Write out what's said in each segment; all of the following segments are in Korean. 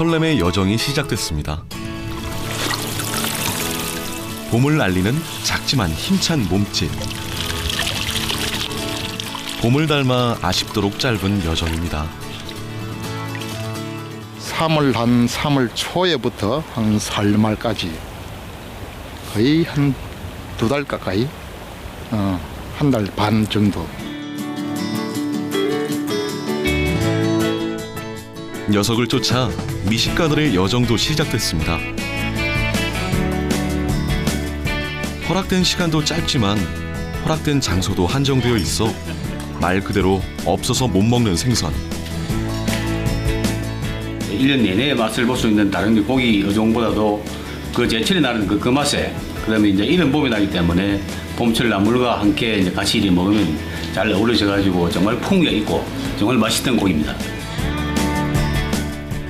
설렘의 여정이 시작됐습니다. 봄을 알리는 작지만 힘찬 몸짓. 봄을 닮아 아쉽도록 짧은 여정입니다. 3월 초에부터 한 4월 말까지 거의 한 2달 가까이, 한 달 반 정도. 녀석을 쫓아 미식가들의 여정도 시작됐습니다. 허락된 시간도 짧지만 허락된 장소도 한정되어 있어 말 그대로 없어서 못 먹는 생선. 1년 내내 맛을 볼 수 있는 다른 고기 어종보다도 그 제철에 나는 그 맛에, 그다음에 이제 이른 봄이 나기 때문에 봄철 나물과 함께 이제 같이 이렇게 먹으면 잘 어우러져가지고 정말 풍미가 있고 정말 맛있던 고기입니다.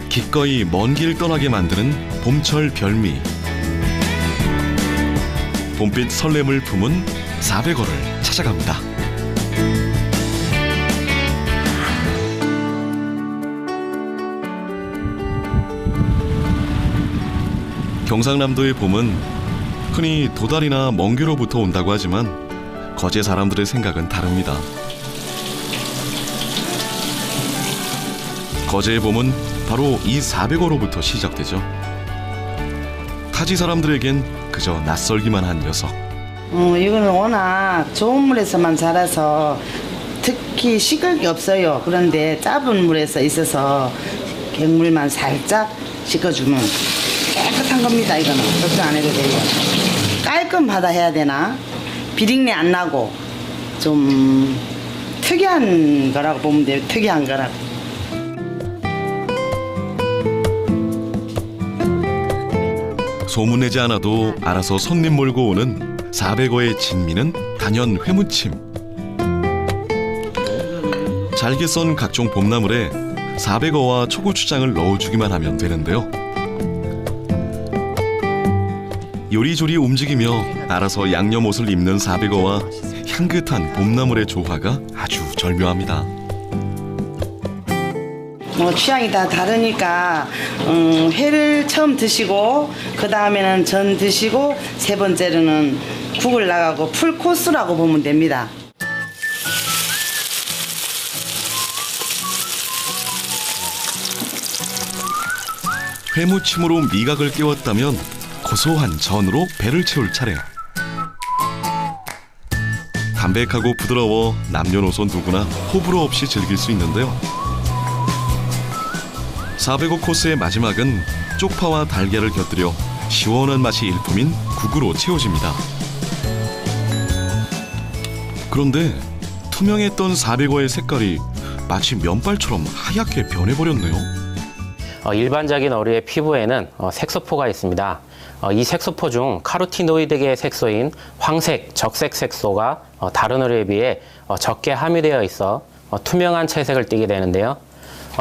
기꺼이 먼 길 떠나게 만드는 봄철 별미. 봄빛 설렘을 품은 400어를 찾아갑니다. 경상남도의 봄은 흔히 도달이나 먼 길로부터 온다고 하지만 거제 사람들의 생각은 다릅니다. 거제의 봄은 바로 이 400어로부터 시작되죠. 타지 사람들에겐 그저 낯설기만 한 녀석. 이거는 워낙 좋은 물에서만 자라서 특히 식을 게 없어요. 그런데 짧은 물에서 있어서 갱물만 살짝 씻어주면 깨끗한 겁니다. 이거는 걱정 안 해도 돼요. 깔끔하다 해야 되나? 비린내 안 나고 좀 특이한 거라고 보면 돼요. 특이한 거라고. 소문내지 않아도 알아서 손님 몰고 오는 400어의 진미는 단연 회무침. 잘게 썬 각종 봄나물에 400어와 초고추장을 넣어주기만 하면 되는데요. 요리조리 움직이며 알아서 양념 옷을 입는 400어와 향긋한 봄나물의 조화가 아주 절묘합니다. 취향이 다 다르니까 회를 처음 드시고 그 다음에는 전 드시고 세 번째로는 국을 나가고 풀 코스라고 보면 됩니다. 회무침으로 미각을 깨웠다면 고소한 전으로 배를 채울 차례. 담백하고 부드러워 남녀노소 누구나 호불호 없이 즐길 수 있는데요. 400어 코스의 마지막은 쪽파와 달걀을 곁들여 시원한 맛이 일품인 국으로 채워집니다. 그런데 투명했던 400어의 색깔이 마치 면발처럼 하얗게 변해버렸네요. 일반적인 어류의 피부에는 색소포가 있습니다. 이 색소포 중 카로티노이드계 색소인 황색, 적색 색소가 다른 어류에 비해 적게 함유되어 있어 투명한 채색을 띠게 되는데요.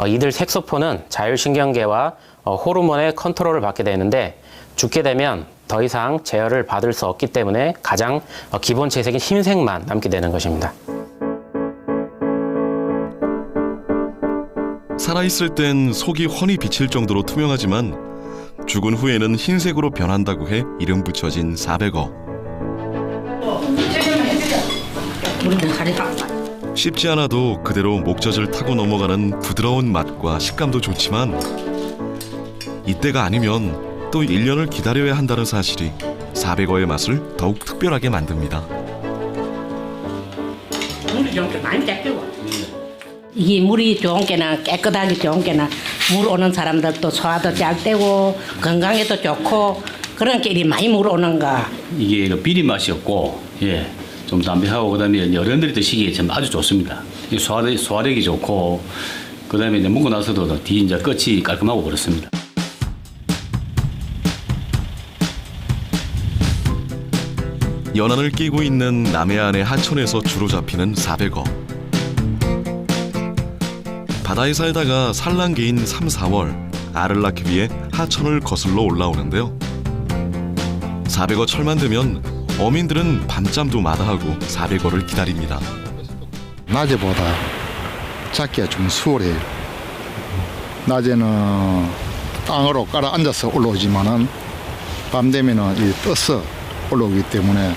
이들 색소포는 자율신경계와 호르몬의 컨트롤을 받게 되는데 죽게 되면 더 이상 제어를 받을 수 없기 때문에 가장 기본 채색인 흰색만 남게 되는 것입니다. 살아있을 땐 속이 훤히 비칠 정도로 투명하지만 죽은 후에는 흰색으로 변한다고 해 이름 붙여진 400어. 씹지 않아도 그대로 목젖을 타고 넘어가는 부드러운 맛과 식감도 좋지만 이때가 아니면 또 1년을 기다려야 한다는 사실이 400어의 맛을 더욱 특별하게 만듭니다. 이게 물이 좋은 게나 깨끗하게 좋은 게나 물 오는 사람들도 소화도 잘 되고 건강에도 좋고 그런 게 많이 물 오는가. 이게 비린 맛이 없고, 좀 담백하고 그다음에 어른들이 드시기에 참 아주 좋습니다. 소화력이 좋고 그다음에 이제 먹고 나서도 뒤 이제 끝이 깔끔하고 그렇습니다. 연안을 끼고 있는 남해안의 하천에서 주로 잡히는 400어. 바다에 살다가 산란기인 3, 4월 알을 낳기 위해 하천을 거슬러 올라오는데요. 400어 철만 되면 어민들은 밤잠도 마다하고 400어를 기다립니다. 낮에보다 잡기가 좀 수월해요. 낮에는 땅으로 깔아 앉아서 올라오지만은 밤 되면은 이 떠서 올라오기 때문에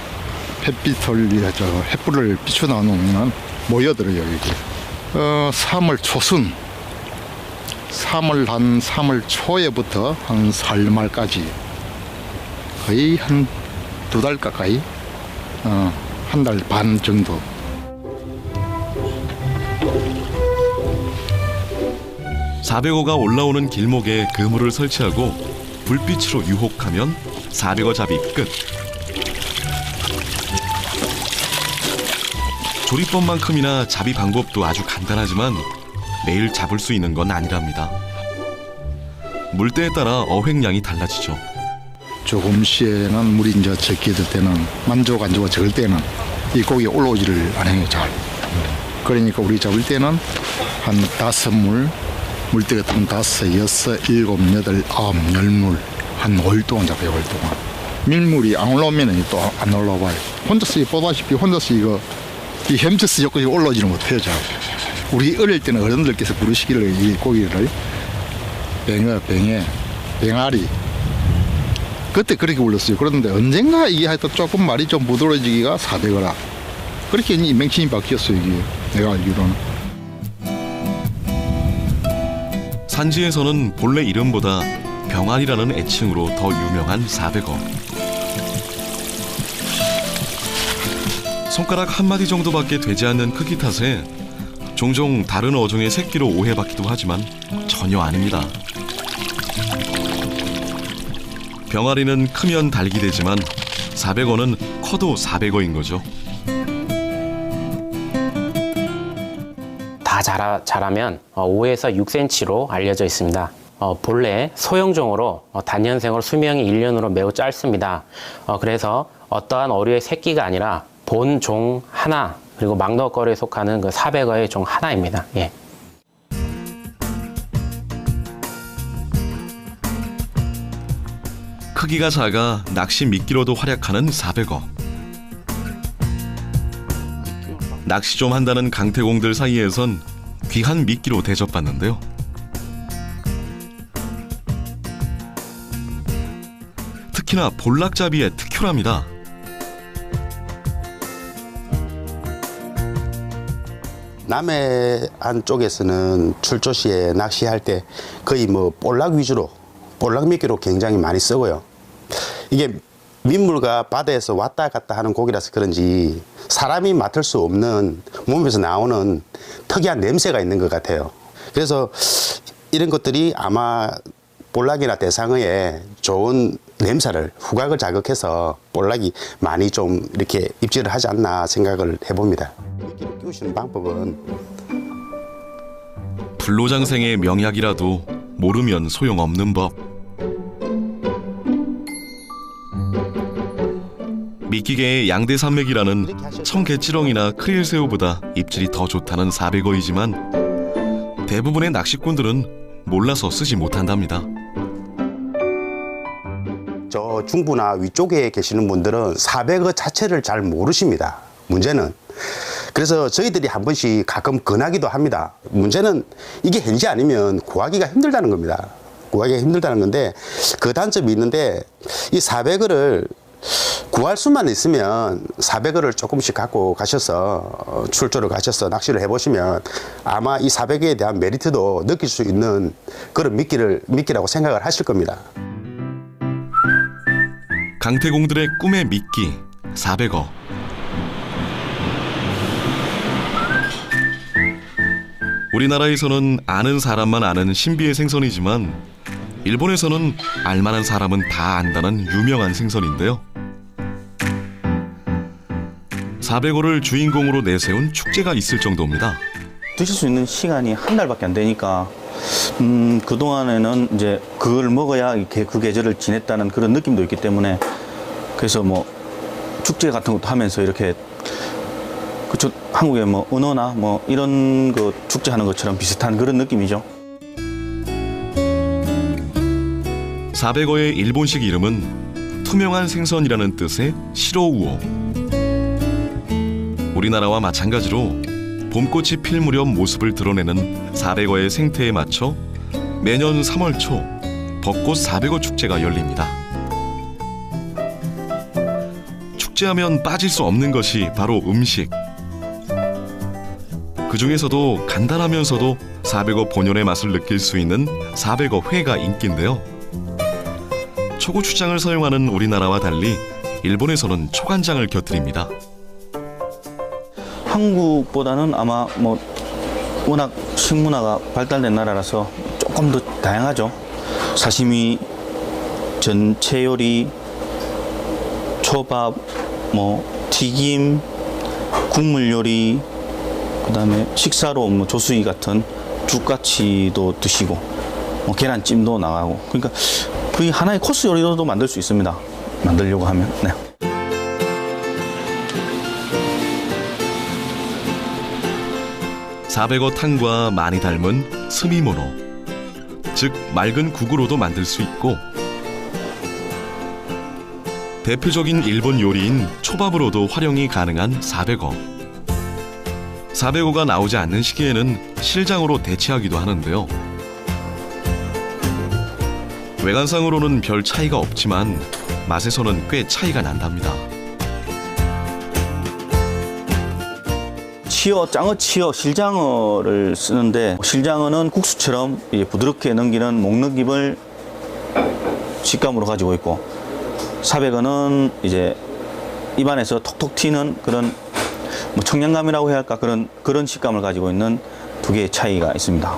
햇불을 비추나오면 모여들어요 여기. 3월 초순, 3월 초에부터 한 4월 말까지 거의 한 2달 가까이, 한 달 반 정도. 사백어가 올라오는 길목에 그물을 설치하고 불빛으로 유혹하면 사백어 잡이 끝. 조리법만큼이나 잡이 방법도 아주 간단하지만 매일 잡을 수 있는 건 아니랍니다. 물때에 따라 어획량이 달라지죠. 조금씩에는 물이 이제 적게 될 때는 만족 안 좋아 적을 때는 이 고기 올라오지를 않아요 잘. 그러니까 우리 잡을 때는 한 5물, 물때 같으면 5, 6, 7, 8, 9, 10물 한 5일 동안 잡아요. 5일 동안. 밀물이 안 올라오면 또 안 올라와요. 혼자서 보다시피 혼자서 이 햄체스 조건이 올라오지는 못해요 잘. 우리 어릴 때는 어른들께서 부르시기를 이 고기를 뱅아리 그때 그렇게 불렀어요. 그런데 언젠가 이게 하여튼 조금 말이 좀 부드러워지기가 사백어라. 그렇게 이 명칭이 바뀌었어요 이게 내가 알기로는. 산지에서는 본래 이름보다 병아리라는 애칭으로 더 유명한 사백어. 손가락 한 마디 정도밖에 되지 않는 크기 탓에 종종 다른 어종의 새끼로 오해받기도 하지만 전혀 아닙니다. 병아리는 크면 달기 되지만 사백어는 커도 사백어인 거죠. 다 자라면 5에서 6cm로 알려져 있습니다. 본래 소형종으로 단년생으로 수명이 1년으로 매우 짧습니다. 그래서 어떠한 어류의 새끼가 아니라 본종 하나, 그리고 막노거리에 속하는 그 사백어의 종 하나입니다. 예. 크기가 작아 낚시 미끼로도 활약하는 사백어. 낚시 좀 한다는 강태공들 사이에선 귀한 미끼로 대접받는데요. 특히나 볼락잡이의 특효랍니다. 남해안 쪽에서는 출조 시에 낚시할 때 거의 뭐 볼락 위주로, 볼락 미끼로 굉장히 많이 쓰고요. 이게 민물과 바다에서 왔다 갔다 하는 고기라서 그런지 사람이 맡을 수 없는 몸에서 나오는 특이한 냄새가 있는 것 같아요. 그래서 이런 것들이 아마 볼락이나 대상어에 좋은 냄새를, 후각을 자극해서 볼락이 많이 좀 이렇게 입질을 하지 않나 생각을 해봅니다. 미끼를 끼우시는 방법은 불로장생의 명약이라도 모르면 소용없는 법. 미끼계의 양대산맥이라는 청개찌렁이나 크릴새우보다 입질이 더 좋다는 사백어이지만 대부분의 낚시꾼들은 몰라서 쓰지 못한답니다. 저 중부나 위쪽에 계시는 분들은 사백어 자체를 잘 모르십니다. 문제는. 그래서 저희들이 한 번씩 가끔 권하기도 합니다. 문제는 이게 현지 아니면 구하기가 힘들다는 겁니다. 구하기가 힘들다는 건데 그 단점이 있는데 이 사백어를 구할 수만 있으면 사백어를 조금씩 갖고 가셔서 출조를 가셔서 낚시를 해보시면 아마 이 사백어에 대한 메리트도 느낄 수 있는 그런 미끼라고 생각을 하실 겁니다. 강태공들의 꿈의 미끼, 사백어. 우리나라에서는 아는 사람만 아는 신비의 생선이지만 일본에서는 알만한 사람은 다 안다는 유명한 생선인데요. 사백어를 주인공으로 내세운 축제가 있을 정도입니다. 드실 수 있는 시간이 한 달밖에 안 되니까 그동안에는 이제 그걸 먹어야 이렇게 그 계절을 지냈다는 그런 느낌도 있기 때문에 그래서 뭐 축제 같은 것도 하면서 이렇게 그쪽 한국의 뭐 은어나 뭐 이런 거 축제하는 것처럼 비슷한 그런 느낌이죠. 사백어의 일본식 이름은 투명한 생선이라는 뜻의 시로우오. 우리나라와 마찬가지로 봄꽃이 필 무렵 모습을 드러내는 사백어의 생태에 맞춰 매년 3월 초 벚꽃 400호 축제가 열립니다. 축제하면 빠질 수 없는 것이 바로 음식. 그 중에서도 간단하면서도 400호 본연의 맛을 느낄 수 있는 400호 회가 인기인데요. 초고추장을 사용하는 우리나라와 달리 일본에서는 초간장을 곁들입니다. 한국보다는 아마 뭐 워낙 식문화가 발달된 나라라서 조금 더 다양하죠. 사시미, 전체 요리, 초밥, 뭐 튀김, 국물 요리, 그다음에 식사로 뭐 조수이 같은 죽같이도 드시고 뭐 계란찜도 나가고, 그러니까 거의 하나의 코스 요리로도 만들 수 있습니다. 만들려고 하면. 네. (400호) 탕과 많이 닮은 스미모노, 즉 맑은 국으로도 만들 수 있고, 대표적인 일본 요리인 초밥으로도 활용이 가능한 400호. 400호가 나오지 않는 시기에는 실장으로 대체하기도 하는데요. 외관상으로는 별 차이가 없지만 맛에서는 꽤 차이가 난답니다. 짱어 치어, 실장어를 쓰는데, 실장어는 국수처럼 부드럽게 넘기는 목넘김을 식감으로 가지고 있고, 400어는 이제 입안에서 톡톡 튀는 그런 뭐 청량감이라고 해야 할까, 그런 식감을 가지고 있는 두 개의 차이가 있습니다.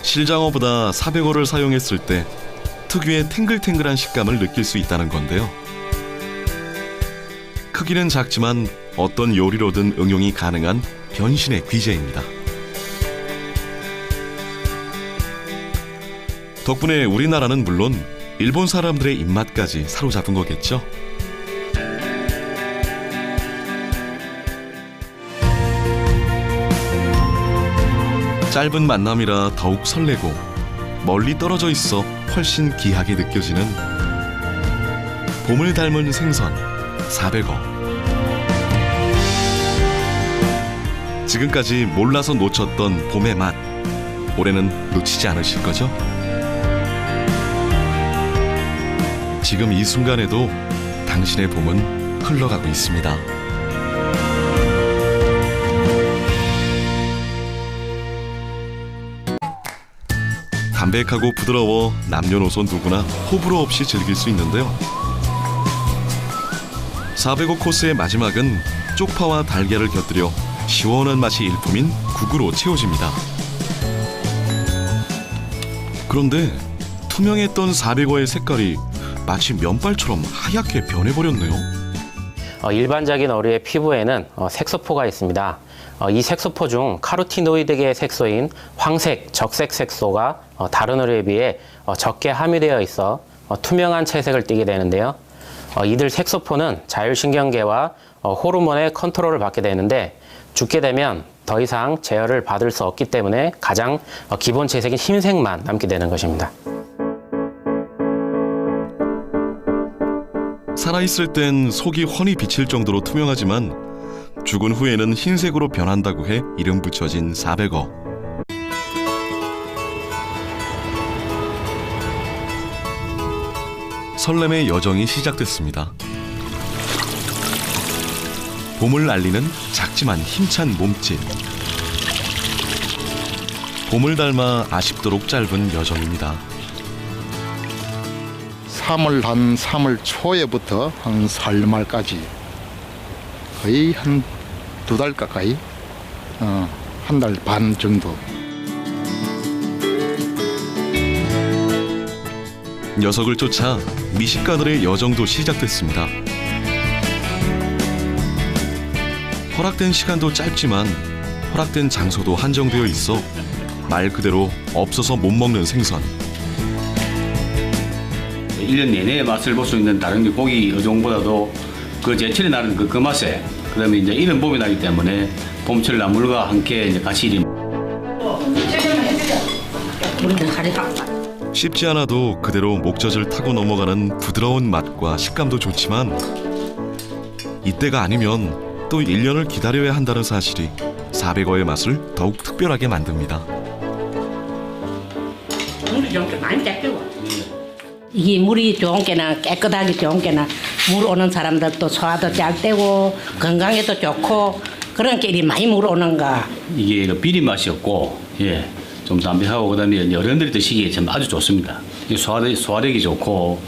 실장어보다 400호를 사용했을 때 특유의 탱글탱글한 식감을 느낄 수 있다는 건데요. 크기는 작지만 어떤 요리로든 응용이 가능한 변신의 귀재입니다. 덕분에 우리나라는 물론 일본 사람들의 입맛까지 사로잡은 거겠죠. 짧은 만남이라 더욱 설레고 멀리 떨어져 있어 훨씬 귀하게 느껴지는 봄을 닮은 생선 400호. 지금까지 몰라서 놓쳤던 봄의 맛, 올해는 놓치지 않으실 거죠? 지금 이 순간에도 당신의 봄은 흘러가고 있습니다. 담백하고 부드러워 남녀노소 누구나 호불호 없이 즐길 수 있는데요. 400호 코스의 마지막은 쪽파와 달걀을 곁들여 시원한 맛이 일품인 국으로 채워집니다. 그런데 투명했던 400호의 색깔이 마치 면발처럼 하얗게 변해버렸네요. 일반적인 어류의 피부에는 색소포가 있습니다. 이 색소포 중 카로티노이드계 색소인 황색, 적색 색소가 다른 어류에 비해 적게 함유되어 있어 투명한 채색을 띠게 되는데요. 이들 색소포는 자율신경계와 호르몬의 컨트롤을 받게 되는데, 죽게 되면 더 이상 제어를 받을 수 없기 때문에 가장 기본 채색인 흰색만 남게 되는 것입니다. 살아있을 땐 속이 훤히 비칠 정도로 투명하지만 죽은 후에는 흰색으로 변한다고 해 이름 붙여진 400호. 설렘의 여정이 시작됐습니다. 봄을 알리는 작지만 힘찬 몸짓. 봄을 닮아 아쉽도록 짧은 여정입니다. 3월 초에부터 한 4월 말까지 거의 한 2달 가까이, 한 달 반 정도. 녀석을 쫓아 미식가들의 여정도 시작됐습니다. 허락된 시간도 짧지만 허락된 장소도 한정되어 있어 말 그대로 없어서 못 먹는 생선. 1년 내내 맛을 볼 수 있는 다른 게 고기 어종보다도 그 제철에 나는 그 맛에, 그다음에 이제 이른 봄이 나기 때문에 봄철 나물과 함께 이제 같이 씹지 않아도 그대로 목젖을 타고 넘어가는 부드러운 맛과 식감도 좋지만 이때가 아니면 또 1년을 기다려야 한다는 사실이 400호의 맛을 더욱 특별하게 만듭니다. 물이 좋은 게 많이 잡히고. 이게 물이 좋은 게나 깨끗하게 좋은 게나 물 오는 사람들도 소화도 잘 되고 건강에도 좋고 그런 게 이리 많이 물 오는가. 이게 그 비린 맛이 없고, 예, 좀 담백하고, 그 다음에 이제 어른들이 드시기에 참 아주 좋습니다. 이게 소화력이 좋고,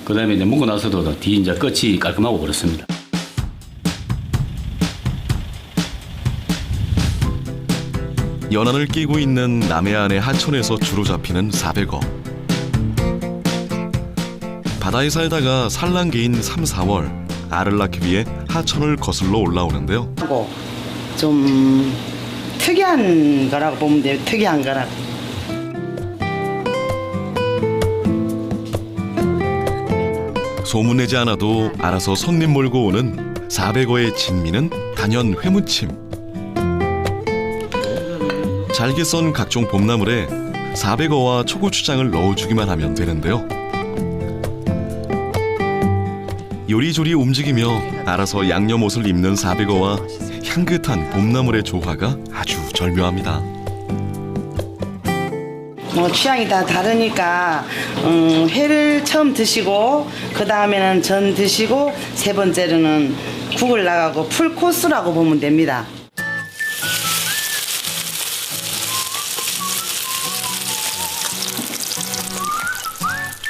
그 다음에 이제 먹고 나서도 뒤 이제 끝이 깔끔하고 그렇습니다. 연안을 끼고 있는 남해안의 하천에서 주로 잡히는 400어. 바다에 살다가 산란기인 3, 4월 알을 낳기 위해 하천을 거슬러 올라오는데요. 하고 좀 특이한 거라고 보면 돼요. 특이한 거라고. 소문내지 않아도 알아서 손님 몰고 오는 400어의 진미는 단연 회무침. 잘게 썬 각종 봄나물에 400어와 초고추장을 넣어주기만 하면 되는데요. 요리조리 움직이며 알아서 양념옷을 입는 400어와 향긋한 봄나물의 조화가 아주 절묘합니다. 뭐 취향이 다 다르니까 회를 처음 드시고 그 다음에는 전 드시고 세 번째로는 국을 나가고 풀 코스라고 보면 됩니다.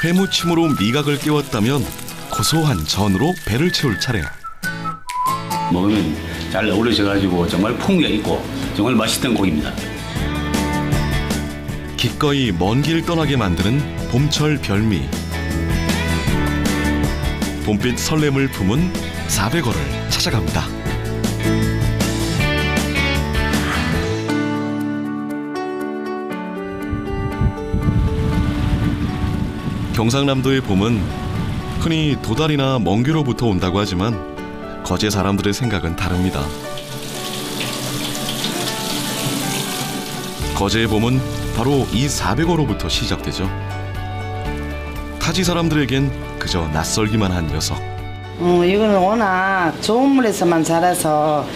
회무침으로 미각을 깨웠다면 고소한 전으로 배를 채울 차례. 먹으면 잘 어우러져가지고 정말 풍미가 있고 정말 맛있던 고기입니다. 기꺼이 먼 길 떠나게 만드는 봄철 별미. 봄빛 설렘을 품은 400어를 찾아갑니다. 경상남도의 봄은 흔히 도달이나 먼 길로부터 온다고 하지만 거제 사람들의 생각은 다릅니다. 거제의 봄은 바로 이 400어로부터 시작되죠. 타지 사람들에겐 그저 낯설기만 한 녀석. 이거는 워낙 좋은 물에서만 자라서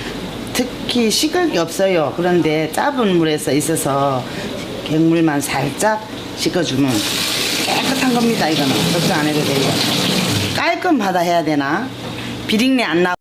특히 씻을 게 없어요. 그런데 짧은 물에서 있어서 갱물만 살짝 씻어주면 깨끗한 겁니다. 이거는 걱정 안 해도 돼요. 깔끔 바다 해야 되나? 비린내 안 나고